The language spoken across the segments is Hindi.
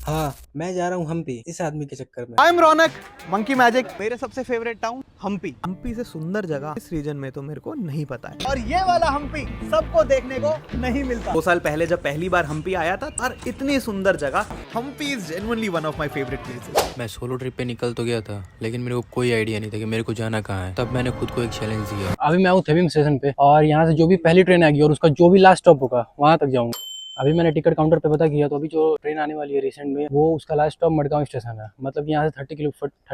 हाँ, मैं जा रहा हूँ हम्पी इस आदमी के चक्कर में। I am Raunak, monkey magic. मेरे सबसे फेवरेट टाउन हम्पी। हम्पी से सुंदर जगह इस रीजन में तो मेरे को नहीं पता है, और ये वाला हम्पी सबको देखने को नहीं मिलता। 2 साल पहले जब पहली बार हम्पी आया था, और इतनी सुंदर जगह। Hampi is genuinely one of my favourite places. मैं सोलो ट्रिप पे निकल तो गया था, लेकिन मेरे को कोई आइडिया नहीं था कि मेरे को जाना कहाँ है। तब मैंने खुद को एक चैलेंज दिया। अभी मैं हूँ थेविम स्टेशन पे और यहाँ से जो भी पहली ट्रेन आएगी और उसका जो भी लास्ट स्टॉप होगा वहाँ तक जाऊँगा। अभी मैंने टिकट काउंटर पे पता किया तो अभी जो ट्रेन आने वाली है रिसेंट में वो उसका लास्ट स्टॉप मडगांव स्टेशन है, मतलब यहाँ से 30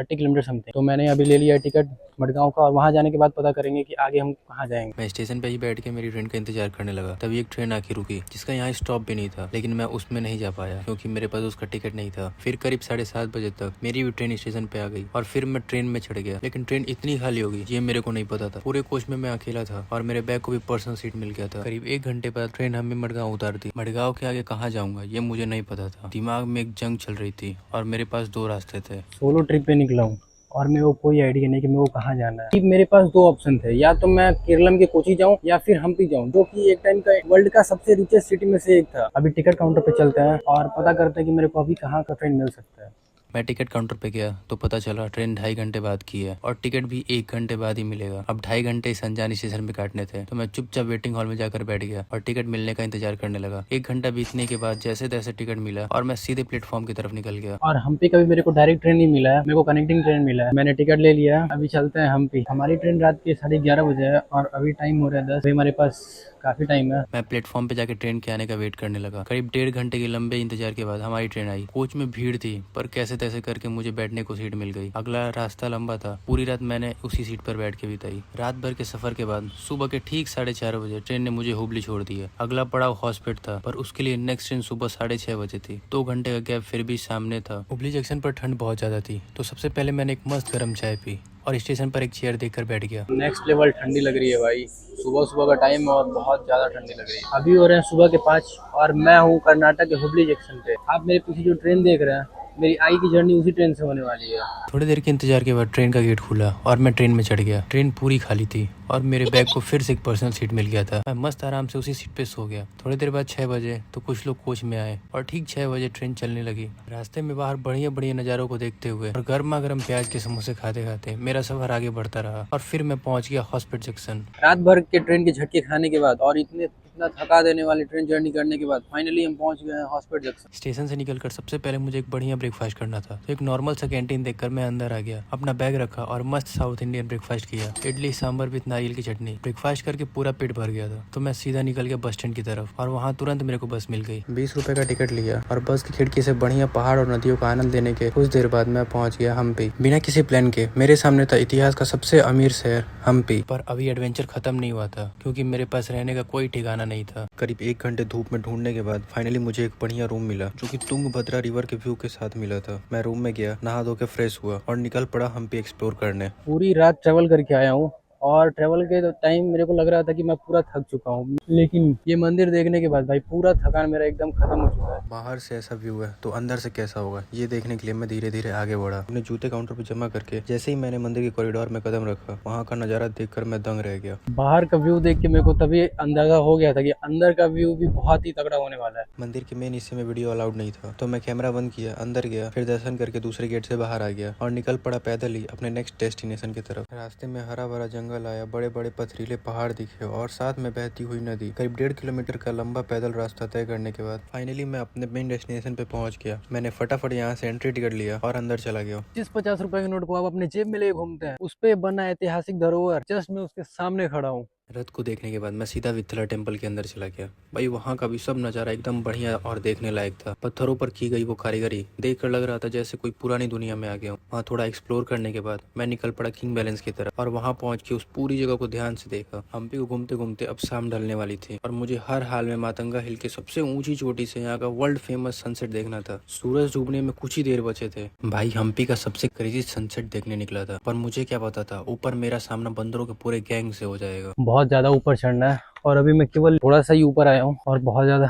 किलोमीटर समथिंग। तो मैंने अभी ले लिया टिकट मडगांव का और वहाँ जाने के बाद पता करेंगे कि आगे हम कहाँ जाएंगे। मैं स्टेशन पे ही बैठ के मेरी ट्रेन का इंतजार करने लगा। तभी एक ट्रेन आके रुकी जिसका यहाँ स्टॉप भी नहीं था, लेकिन मैं उसमें नहीं जा पाया क्योंकि मेरे पास उसका टिकट नहीं था। फिर करीब 7:30 बजे तक मेरी भी ट्रेन स्टेशन पे आ गई और फिर मैं ट्रेन में चढ़ गया, लेकिन ट्रेन इतनी खाली हो गई ये मेरे को नहीं पता था। पूरे कोच में मैं अकेला था और मेरे बैग को भी पर्सनल सीट मिल गया था। करीब 1 घंटे बाद ट्रेन हमें मडगांव उतार दी। मडगांव के आगे कहाँ जाऊंगा ये मुझे नहीं पता था। दिमाग में एक जंग चल रही थी और मेरे पास 2 रास्ते थे। सोलो ट्रिप पे निकला हूँ और मेरे को कोई आइडिया नहीं कि मेरे को कहाँ जाना है। मेरे पास 2 ऑप्शन थे, या तो मैं केरलम के कोची जाऊँ या फिर हम्पी जाऊँ, जो कि एक टाइम का वर्ल्ड का सबसे रिचेस्ट सिटी में से एक था। अभी टिकट काउंटर पे चलते हैं और पता करते हैं कि मेरे को अभी कहाँ का ट्रेन मिल सकता है। मैं टिकट काउंटर पे गया तो पता चला ट्रेन 2.5 घंटे बाद की है और टिकट भी 1 घंटे बाद ही मिलेगा। अब 2.5 घंटे इस अनजान स्टेशन पे काटने थे, तो मैं चुपचाप वेटिंग हॉल में जाकर बैठ गया और टिकट मिलने का इंतजार करने लगा। 1 घंटा बीतने के बाद जैसे तैसे टिकट मिला और मैं सीधे प्लेटफॉर्म की तरफ निकल गया। और हम्पी का भी मेरे को डायरेक्ट ट्रेन नहीं मिला है, मेरे को कनेक्टिंग ट्रेन मिला है। मैंने टिकट ले लिया है, अभी चलते हैं हम्पी। हमारी ट्रेन रात के 11:30 बजे है और अभी टाइम हो रहा है 10। अभी हमारे पास काफी टाइम है। मैं प्लेटफॉर्म पे जाके ट्रेन के आने का वेट करने लगा। करीब 1.5 घंटे के लंबे इंतजार के बाद हमारी ट्रेन आई। कोच में भीड़ थी पर कैसे तैसे करके मुझे बैठने को सीट मिल गई। अगला रास्ता लंबा था, पूरी रात मैंने उसी सीट पर बैठ के बिताई। रात भर के सफर के बाद सुबह के ठीक 4:30 बजे ट्रेन ने मुझे हुबली छोड़ दिया। अगला पड़ाव हॉस्पिटल था, पर उसके लिए नेक्स्ट ट्रेन सुबह 6:30 बजे थी। 2 घंटे का गैप फिर भी सामने था। हुबली जंक्शन पर ठंड बहुत ज्यादा थी, तो सबसे पहले मैंने एक मस्त गर्म चाय पी और स्टेशन पर एक चेयर देखकर बैठ गया। नेक्स्ट लेवल ठंडी लग रही है भाई, सुबह सुबह का टाइम है और बहुत ज़्यादा ठंडी लग रही है। अभी हो रहे हैं सुबह के 5 और मैं हूँ कर्नाटक के हुबली जंक्शन पे। आप मेरे पीछे जो ट्रेन देख रहे हैं, मेरी आई की जर्नी उसी ट्रेन से होने वाली है। थोड़ी देर के इंतजार के बाद ट्रेन का गेट खुला और मैं ट्रेन में चढ़ गया। ट्रेन पूरी खाली थी और मेरे बैग को फिर से एक पर्सनल सीट मिल गया था। मैं मस्त आराम से उसी सीट पे सो गया। थोड़ी देर बाद 6 बजे तो कुछ लोग कोच में आए और ठीक 6 बजे ट्रेन चलने लगी। रास्ते में बाहर बढ़िया बढ़िया नज़ारों को देखते हुए और गर्मा गर्म प्याज के समोसे खाते खाते मेरा सफर आगे बढ़ता रहा और फिर मैं पहुंच गया हॉस्पिटल जंक्शन। रात भर के ट्रेन के झटके खाने के बाद और इतना थका देने वाली ट्रेन जर्नी करने के बाद फाइनली हम पहुंच गए हैं हॉस्पिटल जंक्शन। स्टेशन से निकलकर सबसे पहले मुझे एक बढ़िया ब्रेकफास्ट करना था, तो एक नॉर्मल सा कैंटीन देखकर मैं अंदर आ गया, अपना बैग रखा और मस्त साउथ इंडियन ब्रेकफास्ट किया। इडली सांभर विद नारियल की चटनी। ब्रेकफास्ट करके पूरा पेट भर गया था, तो मैं सीधा निकल गया बस स्टैंड की तरफ और वहाँ तुरंत मेरे को बस मिल गई। 20 रुपए का टिकट लिया और बस की खिड़की से बढ़िया पहाड़ और नदियों का आनंद लेने के कुछ देर बाद मैं पहुंच गया हम्पी। बिना किसी प्लान के मेरे सामने था इतिहास का सबसे अमीर शहर हम्पी। पर अभी एडवेंचर खत्म नहीं हुआ था, क्योंकि मेरे पास रहने का कोई ठिकाना नहीं था। करीब 1 घंटे धूप में ढूंढने के बाद फाइनली मुझे एक बढ़िया रूम मिला, जो कि तुंगभद्रा रिवर के व्यू के साथ मिला था। मैं रूम में गया, नहा धो के फ्रेश हुआ और निकल पड़ा हम्पी एक्सप्लोर करने। पूरी रात ट्रेवल करके आया हूँ और ट्रेवल के टाइम मेरे को लग रहा था कि मैं पूरा थक चुका हूँ, लेकिन ये मंदिर देखने के बाद भाई पूरा थकान मेरा एकदम खत्म हो चुका है। बाहर से ऐसा व्यू है तो अंदर से कैसा होगा ये देखने के लिए मैं धीरे धीरे आगे बढ़ा। अपने जूते काउंटर पर जमा करके जैसे ही मैंने मंदिर के कॉरिडोर में कदम रखा, वहाँ का नजारा देखकर मैं दंग रह गया। बाहर का व्यू देख के मेरे को तभी अंदाजा हो गया था कि अंदर का व्यू भी बहुत ही तगड़ा होने वाला है। मंदिर के मेन हिस्से में वीडियो अलाउड नहीं था, तो मैं कैमरा बंद किया, अंदर गया, फिर दर्शन करके दूसरे गेट से बाहर आ गया और निकल पड़ा पैदल ही अपने नेक्स्ट डेस्टिनेशन की तरफ। रास्ते में हरा भरा जंगल आया, बड़े बड़े पथरीले पहाड़ दिखे और साथ में बहती हुई नदी। करीब 1.5 किलोमीटर का लंबा पैदल रास्ता तय करने के बाद फाइनली मैं अपने मेन डेस्टिनेशन पे पहुंच गया। मैंने फटाफट यहाँ से एंट्री टिकट लिया और अंदर चला गया। जिस 50 रुपए के नोट को आप अपने जेब में ले घूमते हैं, उस पे बना ऐतिहासिक धरोहर जस्ट मैं उसके सामने खड़ा हूँ। रथ को देखने के बाद मैं सीधा वित्थला टेम्पल के अंदर चला गया। भाई वहाँ का भी सब नज़ारा एकदम बढ़िया और देखने लायक था। पत्थरों पर की गई वो कारीगरी देखकर लग रहा था जैसे कोई पुरानी दुनिया में आ गया हूँ। वहाँ थोड़ा एक्सप्लोर करने के बाद मैं निकल पड़ा किंग बैलेंस की तरफ और वहाँ पहुँच के उस पूरी जगह को ध्यान से देखा। हम्पी को घूमते घूमते अब शाम ढलने वाली थी और मुझे हर हाल में मातंगा हिल के सबसे ऊंची चोटी से यहाँ का वर्ल्ड फेमस सनसेट देखना था। सूरज डूबने में कुछ ही देर बचे थे। भाई हम्पी का सबसे क्रेजी सनसेट देखने निकला था, पर मुझे क्या पता था ऊपर मेरा सामना बंदरों के पूरे गैंग से हो जाएगा। बहुत ज्यादा ऊपर चढ़ना है और अभी मैं केवल थोड़ा सा ही ऊपर आया हूँ और बहुत ज्यादा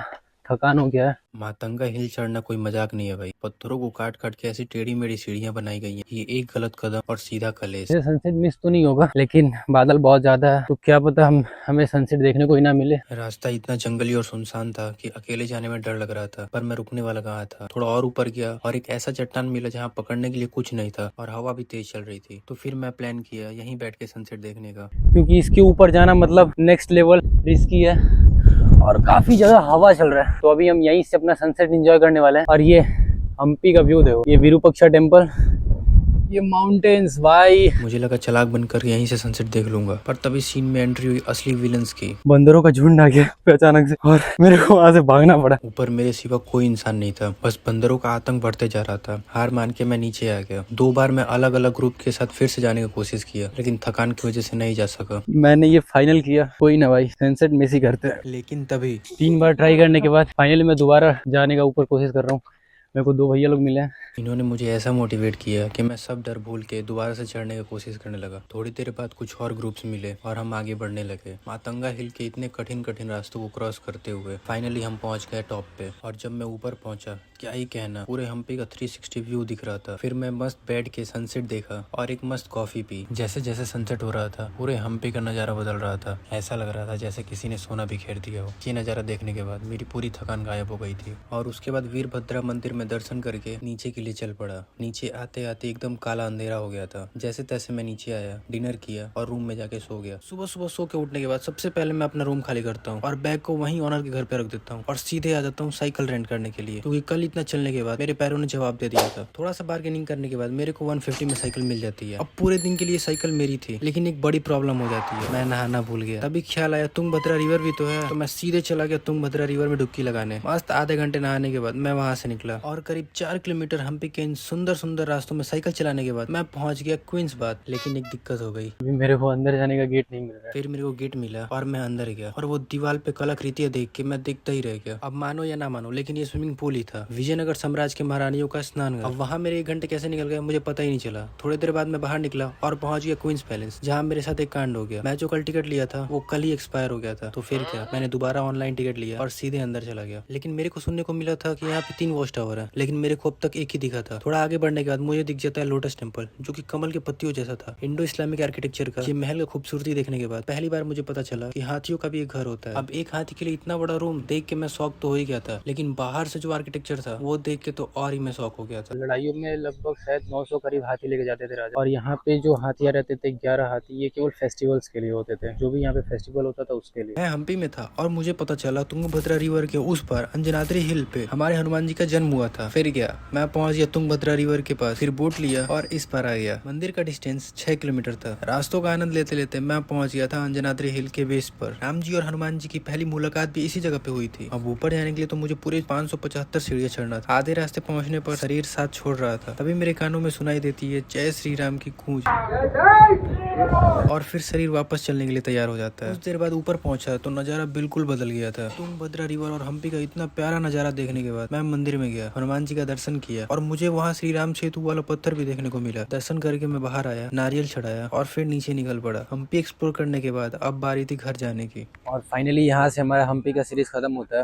थकान हो गया है। मातंगा हिल चढ़ना कोई मजाक नहीं है भाई। पत्थरों को काट काट के ऐसी टेढ़ी मेढ़ी सीढ़ियां बनाई गई हैं। ये एक गलत कदम और सीधा कलेश। ये सनसेट मिस तो नहीं होगा, लेकिन बादल बहुत ज्यादा है तो क्या पता हमें सनसेट देखने को ही ना मिले। रास्ता इतना जंगली और सुनसान था कि अकेले जाने में डर लग रहा था, पर मैं रुकने वाला कहाँ था। थोड़ा और ऊपर गया और एक ऐसा चट्टान मिला जहाँ पकड़ने के लिए कुछ नहीं था और हवा भी तेज चल रही थी। तो फिर मैं प्लान किया यहीं बैठ के सनसेट देखने का। क्योंकि इसके ऊपर जाना मतलब नेक्स्ट लेवल रिस्की है और काफी ज्यादा हवा चल रहा है। तो अभी हम यहीं से अपना सनसेट एंजॉय करने वाले हैं। और ये हम्पी का व्यू देखो, ये विरूपाक्षा टेम्पल, ये माउंटेन्स भाई। मुझे लगा चलाक बनकर यहीं से सनसेट देख लूंगा, पर तभी सीन में एंट्री हुई असली विलन्स की। बंदरों का झुंड आ गया अचानक से और मेरे को वहां से भागना पड़ा। ऊपर मेरे सिवा कोई इंसान नहीं था, बस बंदरों का आतंक बढ़ते जा रहा था। हार मान के मैं नीचे आ गया। 2 बार मैं अलग अलग ग्रुप के साथ फिर से जाने की कोशिश किया, लेकिन थकान की वजह से नहीं जा सका। मैंने ये फाइनल किया, कोई ना भाई, सनसेट मिस ही करते हैं। लेकिन तभी 3 बार ट्राई करने के बाद फाइनली मैं दोबारा जाने का ऊपर कोशिश कर रहा हूँ। मेरे को 2 भैया लोग मिले हैं। इन्होंने मुझे ऐसा मोटिवेट किया कि मैं सब डर भूल के दोबारा से चढ़ने की कोशिश करने लगा। थोड़ी देर बाद कुछ और ग्रुप्स मिले और हम आगे बढ़ने लगे। मातंगा हिल के इतने कठिन कठिन रास्तों को क्रॉस करते हुए फाइनली हम पहुंच गए टॉप पे। और जब मैं ऊपर पहुंचा, क्या ही कहना, पूरे हम्पी का 360 व्यू दिख रहा था। फिर मैं मस्त बैठ के सनसेट देखा और एक मस्त कॉफी पी। जैसे जैसे सनसेट हो रहा था पूरे हम्पी का नज़ारा बदल रहा था। ऐसा लग रहा था जैसे किसी ने सोना बिखेर दिया हो। ये नज़ारा देखने के बाद मेरी पूरी थकान गायब हो गई थी और उसके बाद वीरभद्रा मंदिर में दर्शन करके नीचे के लिए चल पड़ा। नीचे आते आते एकदम काला अंधेरा हो गया था। जैसे तैसे मैं नीचे आया, डिनर किया और रूम में जाके सो गया। सुबह सुबह सो के उठने के बाद सबसे पहले मैं अपना रूम खाली करता हूँ और बैग को वहीं ओनर के घर पे रख देता हूँ और सीधे आ जाता हूँ साइकिल रेंट करने के लिए, क्योंकि कल इतना चलने के बाद मेरे पैरों ने जवाब दे दिया था। थोड़ा सा बार्गेनिंग करने के बाद मेरे को 150 में साइकिल मिल जाती है। अब पूरे दिन के लिए साइकिल मेरी थी, लेकिन एक बड़ी प्रॉब्लम हो जाती है, मैं नहाना भूल गया। तभी ख्याल आया तुंगभद्रा रिवर भी तो है, तो मैं सीधे चला गया तुंगभद्रा रिवर में डुबकी लगाने। मस्त आधे घंटे नहाने के बाद मैं वहां से निकला और करीब 4 किलोमीटर हम्पी के इन सुंदर सुंदर रास्तों में साइकिल चलाने के बाद मैं पहुंच गया क्वींस बात। लेकिन एक दिक्कत हो गई, अभी मेरे को अंदर जाने का गेट नहीं मिल रहा है। फिर मेरे को गेट मिला और मैं अंदर गया और वो दीवार पे कलाकृतियां देख के मैं देखता ही रह गया। अब मानो या ना मानो, लेकिन ये स्विमिंग पूल ही था, विजयनगर साम्राज्य के महारानियों का स्नान घर। अब वहाँ मेरे 1 घंटे कैसे निकल गए मुझे पता ही नहीं चला। थोड़ी देर बाद मैं बाहर निकला और पहुंच गया क्वींस पैलेस, जहाँ मेरे साथ एक कांड हो गया। मैं जो कल टिकट लिया था वो कल ही एक्सपायर हो गया था। तो फिर क्या, मैंने दोबारा ऑनलाइन टिकट लिया और सीधे अंदर चला गया। लेकिन मेरे को सुनने को मिला था कि यहाँ पे 3 वॉच टावर है, लेकिन मेरे को अब तक एक ही दिखा था। थोड़ा आगे बढ़ने के बाद मुझे दिख जाता है लोटस टेम्पल, जो कि कमल के पत्तियों जैसा था। इंडो इस्लामिक आर्किटेक्चर का ये महल का खूबसूरती देखने के बाद पहली बार मुझे पता चला कि हाथियों का भी एक घर होता है। अब एक हाथी के लिए इतना बड़ा रूम देख के मैं शौक तो हो ही गया था, लेकिन बाहर से जो आर्किटेक्चर था वो देख के तो और ही मैं शौक हो गया था। लड़ाइयों में लगभग शायद 900 करीब हाथी लेके जाते थे राजा। और यहाँ पे जो हाथियाँ रहते थे 11 हाथी, ये केवल फेस्टिवल्स के लिए होते थे। जो भी यहाँ पे फेस्टिवल होता था उसके लिए। मैं हम्पी में था और मुझे पता चला तुंगभद्रा रिवर के उस पार अंजनाद्री हिल पे हमारे हनुमान जी का जन्म हुआ था। फिर गया, मैं पहुंच गया तुंगभद्रा रिवर के पास, फिर बोट लिया और इस पार आ गया। मंदिर का डिस्टेंस 6 किलोमीटर था। रास्तों का आनंद लेते लेते मैं पहुंच गया था अंजनाद्री हिल के बेस पर। राम जी और हनुमान जी की पहली मुलाकात भी इसी जगह पे हुई थी। अब ऊपर जाने के लिए तो मुझे पूरे 575 सीढ़ियां चढ़ना था। आधे रास्ते पहुंचने पर शरीर साथ छोड़ रहा था, तभी मेरे कानों में सुनाई देती है जय श्री राम की गूंज और फिर शरीर वापस चलने के लिए तैयार हो जाता है। कुछ देर बाद ऊपर पहुंचा तो नजारा बिल्कुल बदल गया था। तुंगभद्रा रिवर और हम्पी का इतना प्यारा नजारा देखने के बाद मैं मंदिर में गया, हनुमान जी का दर्शन किया और मुझे वहाँ श्री राम सेतु वाला पत्थर भी देखने को मिला। दर्शन करके मैं बाहर आया, नारियल चढ़ाया और फिर नीचे निकल पड़ा। हम्पी एक्सप्लोर करने के बाद अब बारी थी घर जाने की। और फाइनली यहाँ से हमारा हम्पी का सीरीज खत्म होता है।